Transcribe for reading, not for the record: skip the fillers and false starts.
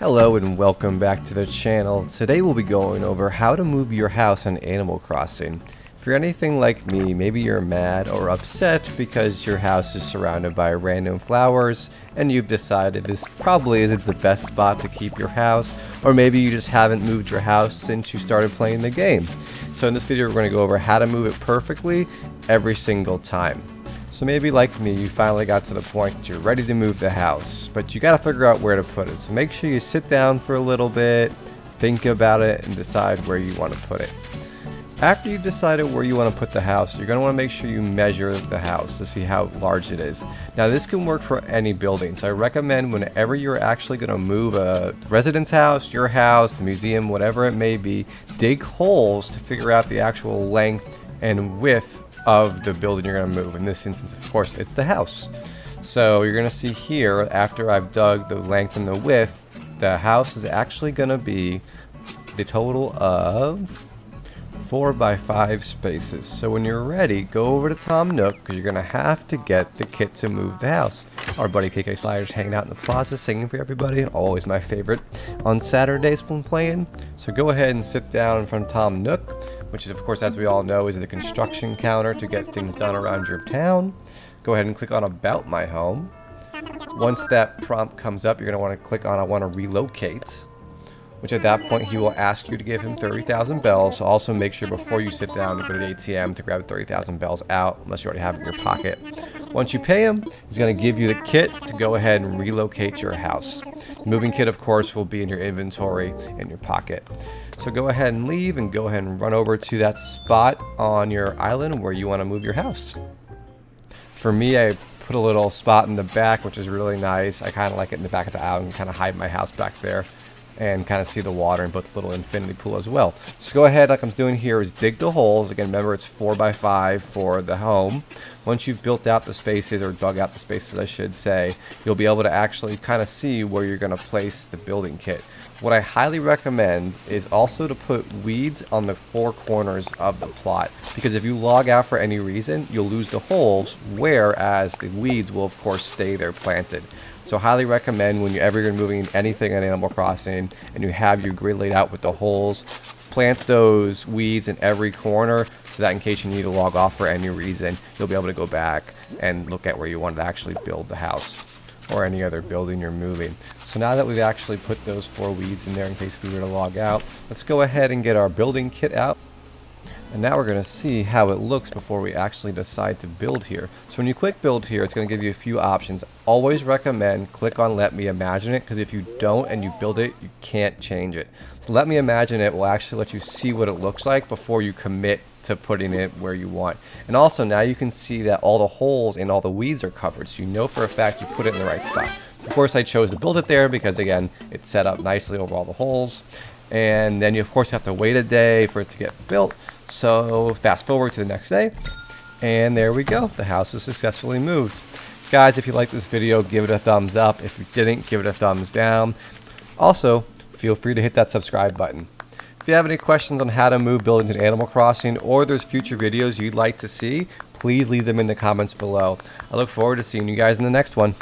Hello and welcome back to the channel. Today we'll be going over how to move your house on Animal Crossing. If you're anything like me, maybe you're mad or upset because your house is surrounded by random flowers and you've decided this probably isn't the best spot to keep your house, or maybe you just haven't moved your house since you started playing the game. So in this video we're going to go over how to move it perfectly every single time. So maybe like me, you finally got to the point that you're ready to move the house, but you got to figure out where to put it. So make sure you sit down for a little bit, think about it, and decide where you want to put it. After you've decided where you want to put the house, you're going to want to make sure you measure the house to see how large it is. Now this can work for any building, so I recommend whenever you're actually going to move a residence house, your house, the museum, whatever it may be, dig holes to figure out the actual length and width of the building you're going to move. In this instance, of course, it's the house. So you're going to see here, after I've dug the length and the width, the house is actually going to be the total of 4 by 5 spaces. So when you're ready, go over to Tom Nook, because you're going to have to get the kit to move the house. Our buddy KK Sliders hanging out in the plaza, singing for everybody. Always my favorite on Saturdays when playing. So go ahead and sit down in front of Tom Nook, which is, of course, as we all know, is the construction counter to get things done around your town. Go ahead and click on About My Home. Once that prompt comes up, you're going to want to click on I want to relocate, which at that point he will ask you to give him 30,000 bells. So also make sure before you sit down to go to the ATM to grab 30,000 bells out, unless you already have it in your pocket. Once you pay him, he's going to give you the kit to go ahead and relocate your house. The moving kit, of course, will be in your inventory in your pocket. So go ahead and leave and go ahead and run over to that spot on your island where you want to move your house. For me, I put a little spot in the back, which is really nice. I kind of like it in the back of the island and kind of hide my house back there and kind of see the water and put the little infinity pool as well. So go ahead, like I'm doing here, is dig the holes. Again, remember it's 4 by 5 for the home. Once you've built out the spaces, or dug out the spaces I should say, you'll be able to actually kind of see where you're going to place the building kit. What I highly recommend is also to put weeds on the 4 corners of the plot, because if you log out for any reason, you'll lose the holes, whereas the weeds will of course stay there planted. So highly recommend whenever you're moving anything on Animal Crossing and you have your grid laid out with the holes, plant those weeds in every corner so that in case you need to log off for any reason, you'll be able to go back and look at where you wanted to actually build the house or any other building you're moving. So now that we've actually put those 4 weeds in there in case we were to log out, let's go ahead and get our building kit out. And now we're going to see how it looks before we actually decide to build here. So when you click build here, it's going to give you a few options. Always recommend click on let me imagine it, because if you don't and you build it, you can't change it. So let me imagine it will actually let you see what it looks like before you commit to putting it where you want. And also now you can see that all the holes and all the weeds are covered, so you know for a fact you put it in the right spot. Of course I chose to build it there because again it's set up nicely over all the holes, and then you of course have to wait a day for it to get built. So fast forward to the next day, and there we go, the house is successfully moved. Guys, if you liked this video, give it a thumbs up. If you didn't, give it a thumbs down. Also, feel free to hit that subscribe button. If you have any questions on how to move buildings in Animal Crossing, or there's future videos you'd like to see, please leave them in the comments below. I look forward to seeing you guys in the next one.